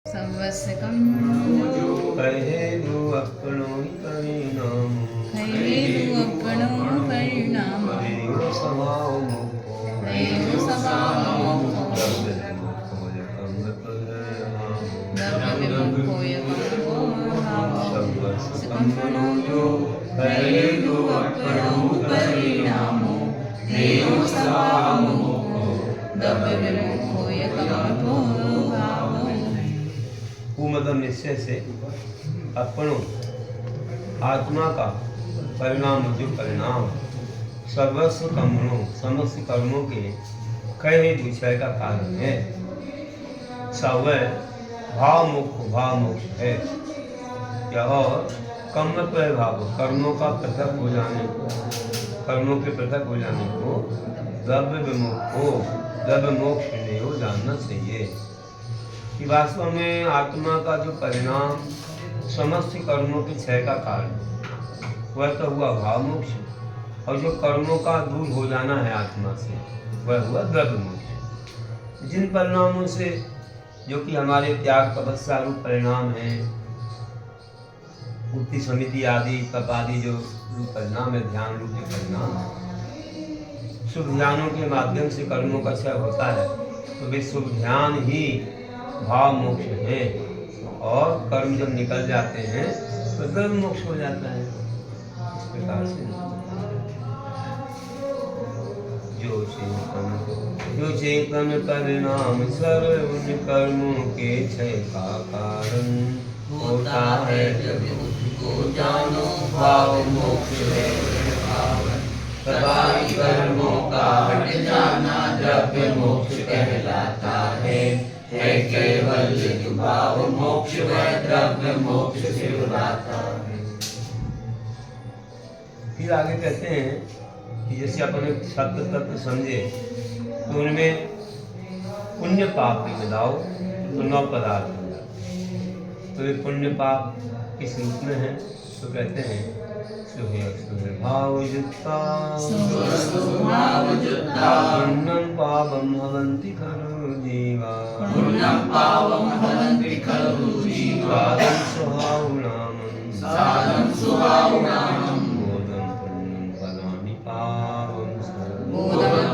सवस्कम कहेलु अपनो परिणाम कहेलु अपनो परिणाम कहेलु स्वभाव मोको कहेलु स्वभाव मोको द्रव्य विमुखो यमो सकम्पनो जो कहेलु अपनो परिणामो कहेलु स्वभाव मोको द्रव्य विमुखो यमो मतलब निश्चय से अपनों आत्मा का परिणाम जो परिणाम सर्वस्व कर्मों समस्त कर्मों के कई विषय का कारण है। सवय भाव मुक्त है या और कर्म प्रभाव कर्मों का पृथक हो जाने कर्मों के पृथक हो जाने को द्रव्य विमुख हो द्रव्य मोक्ष नहीं हो जानना चाहिए कि वास्तव में आत्मा का जो परिणाम समस्त कर्मों के क्षय का कारण वह तो हुआ भाव मोक्ष और जो कर्मों का दूर हो जाना है आत्मा से वह हुआ द्रव्य मोक्ष। जिन परिणामों से जो कि हमारे त्याग तपस्या रूप परिणाम है मुक्ति समिति आदि तप आदि जो रूप परिणाम है ध्यान रूप के परिणाम है शुभ ध्यानों के माध्यम से कर्मों का क्षय होता है तो वे शुभ ध्यान ही भाव मोक्ष है और कर्म जब निकल जाते हैं तो द्रव्य मोक्ष हो जाता है। इस प्रकार से जो चेतन परिणाम सर्व उन कर्मों के क्षय का कारण होता है जब को जानो भाव मोक्ष है तथा कर्मों का हट जाना द्रव्य मोक्ष कहलाता है केवल भाव मोक्ष व द्रव्य मोक्ष से बुलाता है। फिर आगे कहते हैं कि जैसे अपन एक शब्द तत्व समझे तो उनमें पुण्य पाप भी मिलाओ तो 9 पदार्थ हो जाते। तो ये पुण्य पाप किस रूप में है तो कहते हैं भाव युक्ता पुण्यं पापं भवन्ति खलु जीवा साधं स्वभावनामं बोधं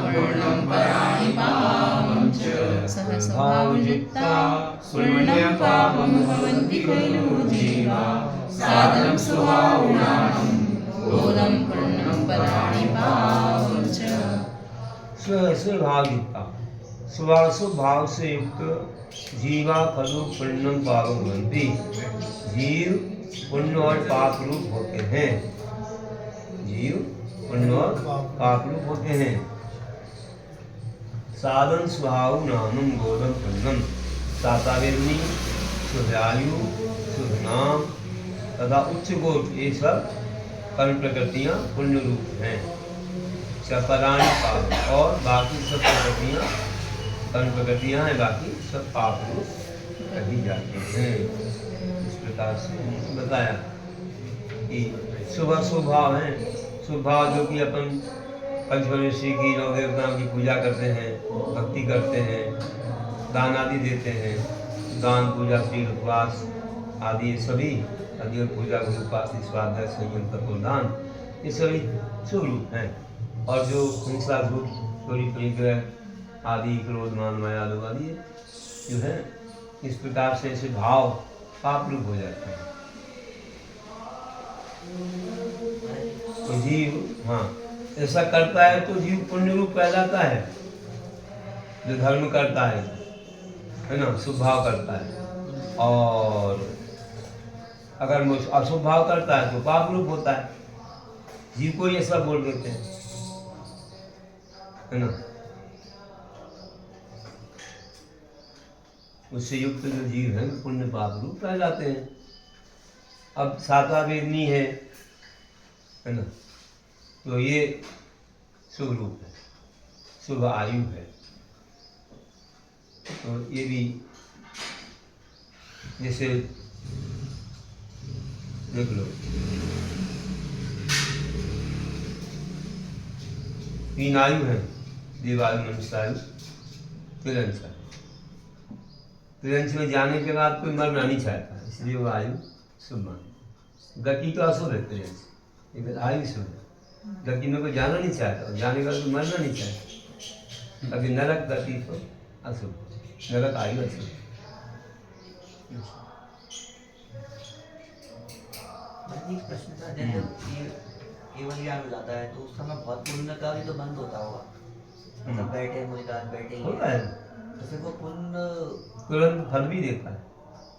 पुण्यं पराणि पावं च सह स्वभावयुक्ता पुण्यं पापं भवन्ति खलु जीवा साधनं स्वभावनामं बोधं पुण्यं पराणि पावं च। स्वभावयुक्ता स्वभाव से युक्त जीवा खलु पुण्यम पापम भवन्ति जीव पुण्य और पाप रूप होते हैं जीव पुण्य और पाप रूप होते हैं। साधन स्वभाव नामम बोधम पुण्यम सातावेदनी शुद्धायु शुद्ध नाम तथा उच्च गोट ये सब कर्म प्रकृतियाँ पुण्य रूप हैं। पराणी पाप और बाकी सब प्रकृतियाँ कर्म प्रकृतियाँ हैं बाकी सब पाप रूप कही जाती हैं। इस प्रकार से बताया कि स्वभाव है स्वभाव जो कि अपन पंचमनुष्य की नौ देवताओं की पूजा करते हैं भक्ति करते हैं दान आदि देते हैं दान पूजा शील उपवास आदि सभी आदि पूजा उपवास स्वाध्याय संयम तपोदान ये सभी शुभ रूप हैं। और जो हिंसा धूप चोरी परिग्रह आदि क्रोध मान माया लोग आदि जो है इस प्रकार से ऐसे भाव पाप रूप हो जाते हैं। तो जीव हाँ ऐसा करता है तो जीव पुण्य रूप कहलाता है जो धर्म करता है ना शुभ भाव करता है और अगर अशुभ भाव करता है तो पाप रूप होता है। जीव को ये सब बोल देते हैं है ना। उससे युक्त जो जीव है पुण्य पाप रूप कहलाते हैं। अब सातवा वेदनी है ना तो ये शुभ रूप है शुभ आयु है तो ये भी जैसे देख लो 3 आयु है देवायु मनुष्यायु तिरंसा तो अंश में जाने के बाद कोई मरना नहीं चाहता, इसलिए वो आयु शुभ मानी। गति तो अशुभ है प्रियंश, लेकिन आयु शुभ है। गति में कोई जाना नहीं चाहता, जाने का कोई मरना नहीं चाहता। अभी नरक गति तो अशुभ, नरक आयु अशुभ। एक प्रश्न था, जैसे ये केवल ज्ञान हो जाता है तो उस समय बहुत पुण्य का भी तो बंद होता होगा, मतलब बैठे मुझे बैठे ही होता है, तो फिर वो पुण्य तुरंत फल भी देता है,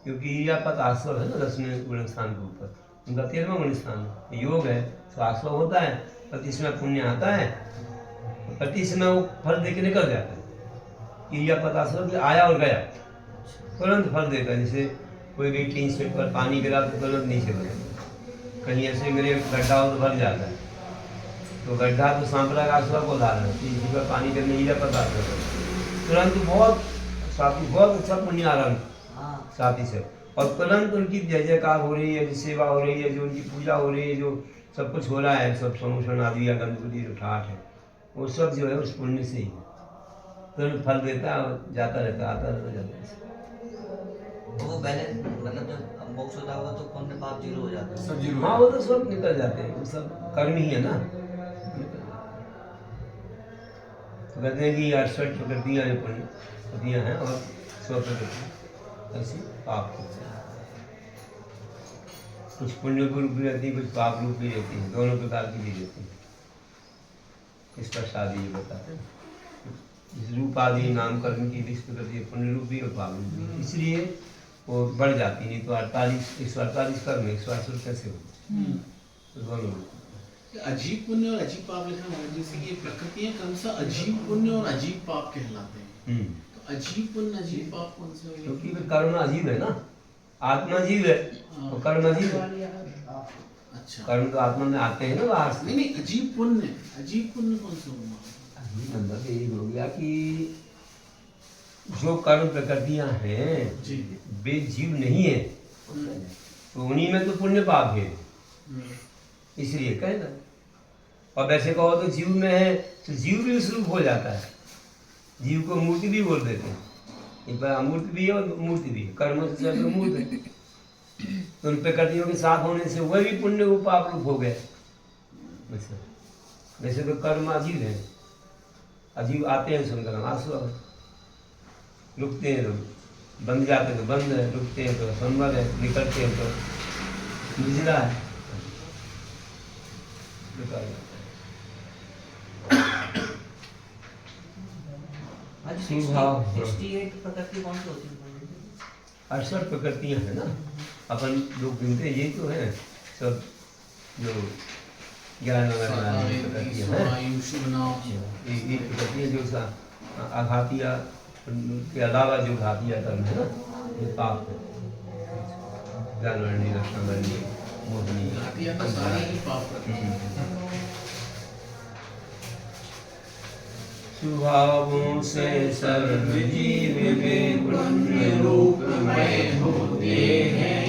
क्योंकि ईयापत आश्रव है ना 10वें गुण स्थान के ऊपर, उनका 13वां गुण स्थान योग है, तो आश्रव होता है, प्रति समय पुण्य आता है, प्रति समय वो फल दे के निकल जाता है। ईयापत आश्रव आया और गया, तुरंत फल देता है। जैसे कोई भी टीन सेट पर पानी गिरा तो तुरंत नीचे बने, कहीं ऐसे मेरे गड्ढा हो तो भर जाता है, तो गड्ढा तो सांप्रदायिक आश्रव को धारण है, इसी पर पानी गिरने ईयापत आश्रव तुरंत बहुत साथी बहुत अच्छा पुण्य आरंभ साथी से, और तुरंत उनकी जय जयकार हो रही है, जो सेवा हो रही है, जो उनकी पूजा हो रही है, जो सब कुछ हो रहा है, सब समूषण आदि या गंधपुरी जो ठाठ है, वो सब जो है उस पुण्य से ही है, तुरंत फल देता है, जाता रहता आता रहता जाता है। वो बैलेंस, मतलब जब मोक्ष होता होगा तो पुण्य पाप जीरो हो जाते हैं, सब जीरो। हाँ वो तो सब निकल जाते हैं, वो सब कर्म ही है ना। तो कहते हैं कि 68 प्रकृतियाँ जो पुण्य प्रकृतियाँ हैं और 100 प्रकृति ऐसी पाप होती है, कुछ पुण्य रूप भी रहती है, कुछ पाप रूप भी रहती है, दोनों प्रकार की भी रहती है। इस पर शादी ये बताते हैं, इस रूप आदि नाम कर्म की 20 प्रकृति पुण्य रूप भी और पाप रूप भी, इसलिए वो बढ़ जाती, नहीं तो 148 कर्म 168 कैसे हो, तो दोनों अजीब पुण्य और अजीब पाप लिखा है, जैसे कि प्रकृतियां क्रमशः अजीब पुण्य और अजीब पाप कहलाते हैं, तो अजीब पुण्य अजीब पाप कौन से होंगे? क्योंकि वे कर्म अजीब है ना, आत्मा जीव है और कर्म अजीब है। अच्छा, कर्म तो आत्मा में आते हैं ना बाहर से। नहीं अजीब पुण्य कौन सा होगा? मतलब यही हो गया कि जो कर्म प्रकृतियां हैं जी, वे जीव नहीं है, तो उन्हीं में तो पुण्य पाप है, इसलिए कहना। और वैसे कहो तो जीव में है तो जीव भी उस रूप हो जाता है, जीव को मूर्ति भी बोल देते हैं, एक बार अमूर्त भी है और मूर्ति भी है, कर्म से सब मूर्त है, तो उन प्रकृतियों के साथ होने से वह भी पुण्य वो पाप रूप हो गए। वैसे तो कर्म अजीब है, अजीब आते हैं सुनकर आश्रव, रुकते हैं तो बंद जाते तो बंद है, रुकते हैं तो संबल है, निकलते हैं तो निजला है। आज स्वभाव, 68 प्रकृति कौन सी होती है? 68 प्रकृतियां हैं ना, अपन लोग गिनते हैं, यही तो है सब जो ज्ञान प्रकृतियां हैं, ये प्रकृतियां जो आघातिया के अलावा जो घातिया कर्म है ना, ये पाप है। ज्ञानवर्णी, रक्षावर्णी, मोहिनी, स्वभावों से सर्व जीव वे पुण्य रूपमय होते हैं,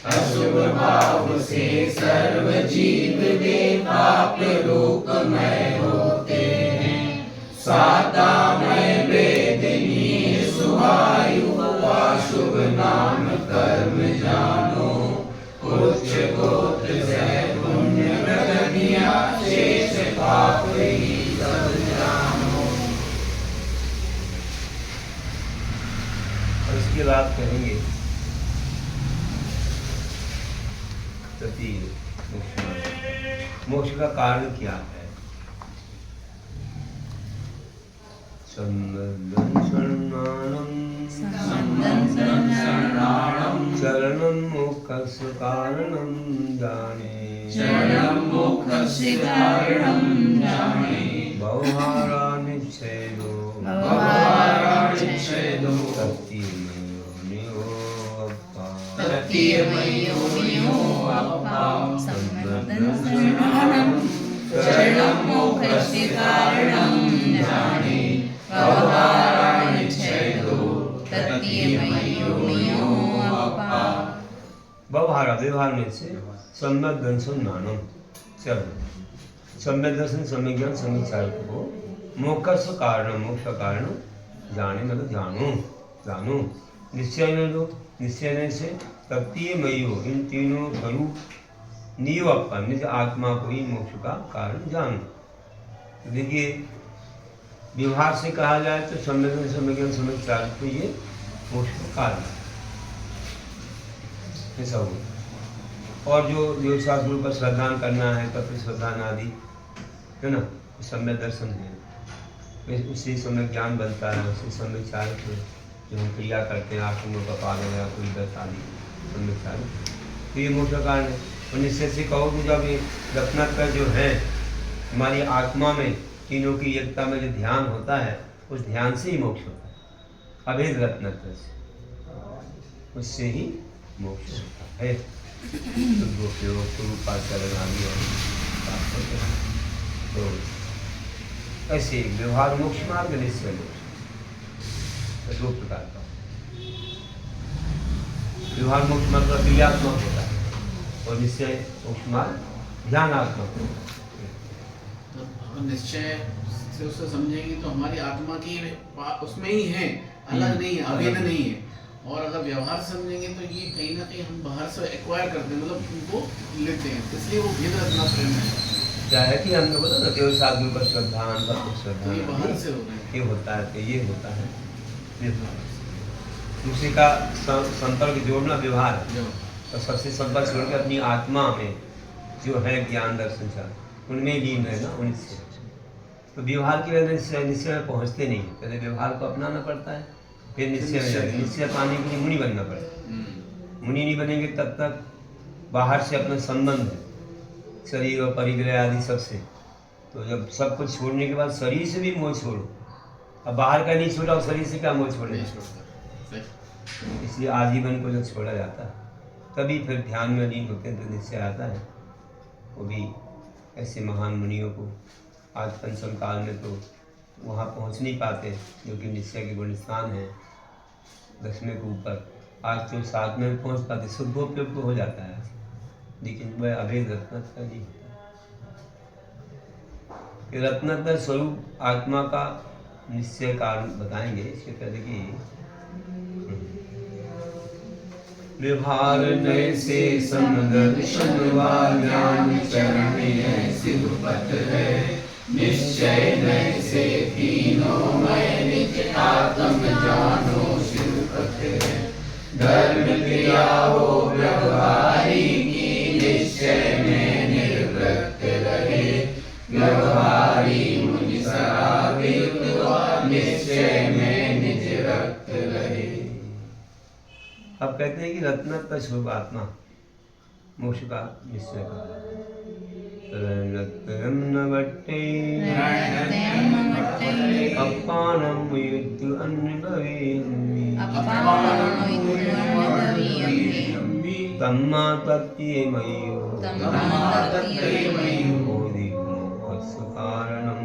अशुभ भाव से सर्व जीव वे पाप रूपमय होते हैं। सातामय वेदनीय सुहायु अशुभ नाम कर्म जानो, उच्च गोत्र से पुण्य प्रकृतियां शेष पाप ही सब जानो। और इसके बाद कहेंगे सती मोक्ष का कारण क्या है। चरणं मोक्षस्य कारणं जाने, भवहारानिच्छेदो तत्तीयमयो अप्पा सम्मतं शरणं मोक्षस्य कारणं जाने, भवहारानिच्छेदो तत्तीयमयो अप्पा। व्यवहार व्यवहार में से सम्यक दर्शन ज्ञानम, सम्यक दर्शन सम्यक ज्ञान सम्यक चारित्र को मोक्ष कारण, मोक्ष कारण जाने मतलब जानो, निश्चय में लो, निश्चय से तत्तीय मयो, इन तीनों स्वरूप नियो अपन निज आत्मा को ही मोक्ष का कारण जानो। तो देखिए व्यवहार से कहा जाए तो संवेदन संवेदन समझदार तो ये मोक्ष का कारण ऐसा हो। और जो शास्त्रों पर श्रद्धान करना है तत्व श्रद्धान आदि है ना, सम्यक दर्शन है, उससे सम्यक ज्ञान बनता है, उससे सम्यक चारित्र जो हम क्रिया करते हैं आत्मों का पालन या कोई दस आदि सम्यक चारित्र, तो ये मोक्ष का कारण है। और निश्चय से कहो कि जब ये रत्नाकर जो है हमारी आत्मा में तीनों की एकता में जो ध्यान होता है उस ध्यान से ही मोक्ष होता है, अभेद रत्नाकर से, उससे ही मोक्ष होता है। तो ऐसे व्यवहार मोक्ष मार्ग, निश्चय मोक्ष, दो प्रकार का व्यवहार मोक्ष मार्ग का क्रियात्मक होता है और निश्चय मोक्ष मार्ग ध्यानात्मक होता है। निश्चय से उससे समझेंगे तो हमारी आत्मा की उसमें ही है, अलग नहीं है, अभेद नहीं है। और अगर व्यवहार समझेंगे तो ये कहीं ना कहीं हम बाहर से एक्वायर करते हैं, मतलब उनको लेते हैं, इसलिए वो भेद रखना प्रेम है। क्या है कि हमने बोला ना केवल साधु पर श्रद्धान पर श्रद्धा, ये बाहर से हो रहे हैं, ये होता है, तो ये होता है दूसरे का संपर्क जोड़ना व्यवहार है। और सबसे संपर्क छोड़ के अपनी आत्मा में जो है ज्ञान दर्शन चाह उनमें लीन है ना, उनसे तो व्यवहार की वजह से निश्चय में पहुँचते नहीं, पहले व्यवहार को अपनाना पड़ता है, फिर निश्चय में जाते। निश्चय पाने के लिए मुनि बनना पड़ता है। मुनि नहीं बनेंगे तब तक बाहर से अपना संबंध है शरीर और परिग्रह आदि सबसे, तो जब सब कुछ छोड़ने के बाद शरीर से भी मोह छोड़ो, अब बाहर का नहीं छोड़ा और शरीर से क्या मोह छोड़े, इसलिए आजीवन को जब छोड़ा जाता है तभी फिर ध्यान में लीन होते हैं तो निश्चय आता है। वो भी ऐसे महान मुनियों को आज पंचम काल में तो वहाँ पहुँच नहीं पाते जो कि निश्चय के गुण स्थान है 10वें के ऊपर, आज तो 7वें में पहुँच पाते, शुद्धोपयुक्त हो जाता है, लेकिन वह अभेद रत्नाकर नहीं होता। रत्नाकर स्वरूप आत्मा का निश्चय कारण बताएंगे, इसके पहले कि व्यवहार नय से समदर्शन वा ज्ञान चरण ऐसी उपत है, निश्चय नय से तीनों मय निज आत्म जानो शिवपत है। धर्म क्रिया हो व्यवहारी की निश्चय में निर्वृत्त रहे, व्यवहारी मुनि सरावित निश्चय में निज रक्त रहे। अब कहते हैं कि रत्नाकर स्वरूप आत्मा मोक्ष का निश्चय का अपानम युद्ध अनुभवी तम्मा तत्ये मयो बोधि मोहस्य कारणम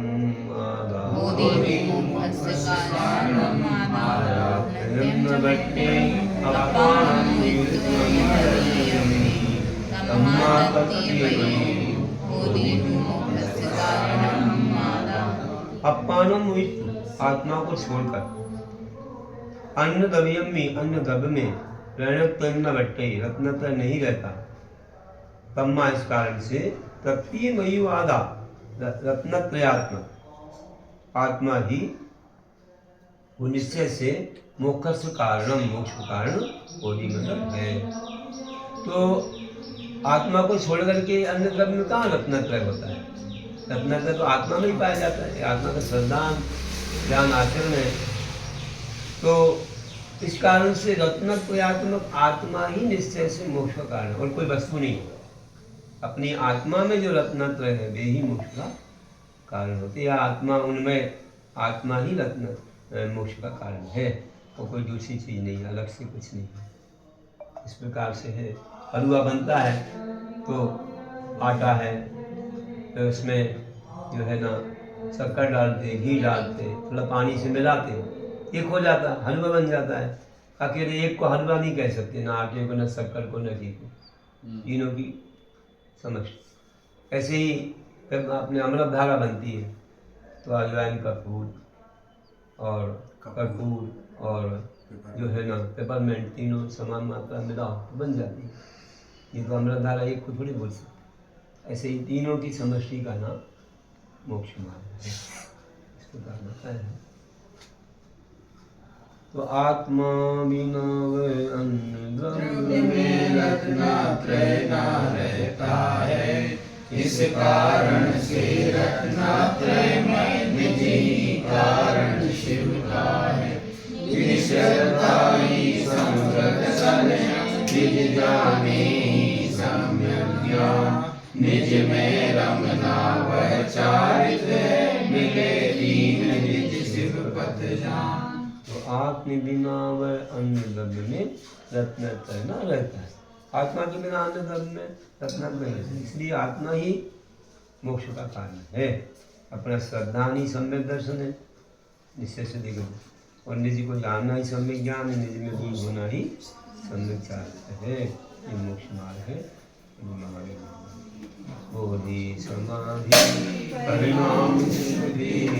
अपानम आत्मा को छोड़कर अन्न द्रव्यमी अन्न द्रव्य में रणत्न बट्टे रत्नत्र नहीं रहता, तम्मा इस कारण से तत्तीय मयु आधा रत्नत्रयात्मा आत्मा ही वो निश्चय से मोक्ष कारणम मोक्ष कारण बोधि मतलब है। तो आत्मा को छोड़ करके अन्य द्रव्य में कहाँ रत्नत्रय होता है, रत्नत्रय तो आत्मा में ही पाया जाता है, आत्मा का श्रद्धा ज्ञान आचरण है। तो इस कारण से रत्नत्रयात्मक आत्मा ही निश्चय से मोक्ष का कारण और कोई वस्तु नहीं, अपनी आत्मा में जो रत्नत्रय है वे ही मोक्ष का कारण होते हैं। आत्मा उनमें आत्मा ही रत्न मोक्ष का कारण है और कोई दूसरी चीज़ नहीं, अलग से कुछ नहीं। इस प्रकार से है। हलवा बनता है तो आटा है, तो उसमें जो है ना शक्कर डालते, घी डालते, थोड़ा पानी से मिलाते, एक हो जाता है, हलवा बन जाता है। अकेले एक को हलवा नहीं कह सकते, ना आटे को, ना शक्कर को, ना घी को, तीनों की समझ। ऐसे ही अपने अमृत धारा बनती है तो अजवाइन का फूल और कपूर और जो है ना पेपरमेंट तीनों समान मात्रा में डाल तो बन जाती है। ये तो अमृतधारा एक को थोड़ी बोल सकते, ऐसे ही तीनों की समष्टि का नाम मोक्ष मार्ग है। इसको कहना है। तो आत्मा बिना वह अन्न द्रव्य में रत्नत्रय न रहता है, इस कारण से रत्नत्रय में निज ही कारण शिव का है। श्रद्धा ही समृद्ध सन, निज जाने ही सम्यक ज्ञान, निज में रमना वह चारित्र, मिले दीन निज शिव पद जान। तो आत्म बिना वह अन्न द्रव्य में रत्नत्रय न रहता है। आत्मा के बिना अन्न द्रव्य में रत्नत्रय नहीं है, इसलिए आत्मा ही मोक्ष का कारण है। अपना श्रद्धा ही सम्यक दर्शन है, निश्चय से देखो, और निज को जानना ही सम्यक ज्ञान है, निज में लीन होना ही सम्यक चारित्र है। ये मोक्ष मार्ग है। बोधि समाधि परिणाम सिद्धि